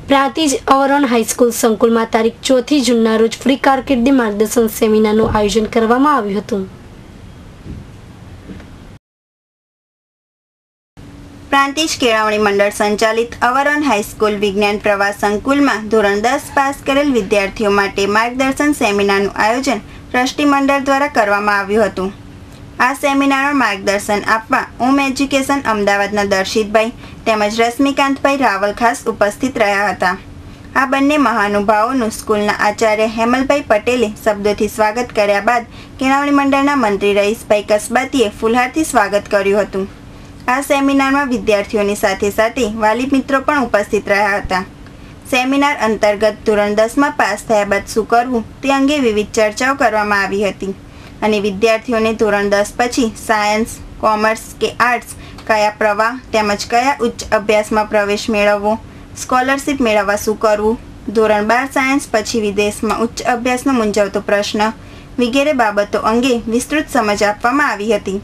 Prantij અવરોન high school સંકુલમાં તારીખ 4 જૂનના રોજ ફ્રી કારકિર્દી માર્ગદર્શન સેમિનારનું આયોજન કરવામાં આવ્યું હતું. પ્રાંતિજ કેળવણી મંડળ સંચાલિત અવરોન હાઈસ્કૂલ વિજ્ઞાન પ્રવાસ સંકુલમાં ધોરણ 10 પાસ કરેલ વિદ્યાર્થીઓ માટે માર્ગદર્શન સેમિનારનું આયોજન ટ્રસ્ટી મંડળ દ્વારા કરવામાં આવ્યું હતું. આ સેમિનારમાં માર્ગદર્શન આપવા ઓમ એજ્યુકેશન અમદાવાદના દર્શિતભાઈ તેમજ રશ્મિકાંતભાઈ રાવલ ખાસ ઉપસ્થિત રહ્યા હતા. આ બંને મહાનુભાવોનું સ્કૂલના આચાર્ય હેમલભાઈ પટેલે શબ્દોથી સ્વાગત કર્યા બાદ કેળવણી મંડળના મંત્રી રહીશભાઈ કસબાતીએ ફૂલહારથી સ્વાગત કર્યું હતું. આ સેમિનારમાં વિદ્યાર્થીઓની સાથે સાથે વાલી મિત્રો પણ ઉપસ્થિત રહ્યા હતા. સેમિનાર અંતર્ગત ધોરણ 10માં પાસ થયા બાદ શું કરવું તે અંગે વિવિધ ચર્ચાઓ કરવામાં આવી હતી અને વિદ્યાર્થીઓને ધોરણ 10 પછી સાયન્સ, કોમર્સ કે આર્ટ્સ કયા પ્રવાહ તેમજ કયા ઉચ્ચ અભ્યાસમાં પ્રવેશ મેળવવો, સ્કોલરશિપ મેળવવા શું કરવું, ધોરણ 12 સાયન્સ પછી વિદેશમાં ઉચ્ચ અભ્યાસનો મૂંઝવતો પ્રશ્ન વગેરે બાબતો અંગે વિસ્તૃત સમજ આપવામાં આવી હતી.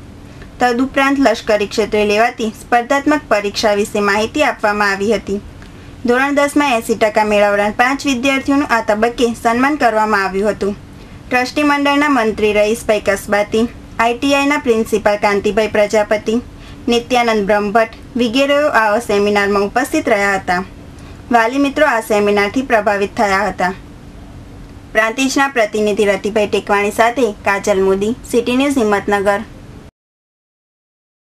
તદુપરાંત લશ્કરી ક્ષેત્રે લેવાતી સ્પર્ધાત્મક પરીક્ષા વિશે માહિતી આપવામાં આવી હતી. ધોરણ 10માં 80% મેળવનાર 5 વિદ્યાર્થીઓનું આ તબક્કે સન્માન કરવામાં આવ્યું હતું. ટ્રસ્ટી મંડળના મંત્રી રહીશભાઈ કસબાતી, આઈટીઆઈના પ્રિન્સિપાલ કાંતિભાઈ પ્રજાપતિ, નિત્યાનંદ બ્રહ્મભટ્ટ વગેરેઓ આ સેમિનારમાં ઉપસ્થિત રહ્યા હતા. વાલી મિત્રો આ સેમિનારથી પ્રભાવિત થયા હતા. પ્રાંતિજના પ્રતિનિધિ રતિભાઈ ટેકવાણી સાથે કાજલ મોદી, સિટી ન્યૂઝ હિંમતનગર.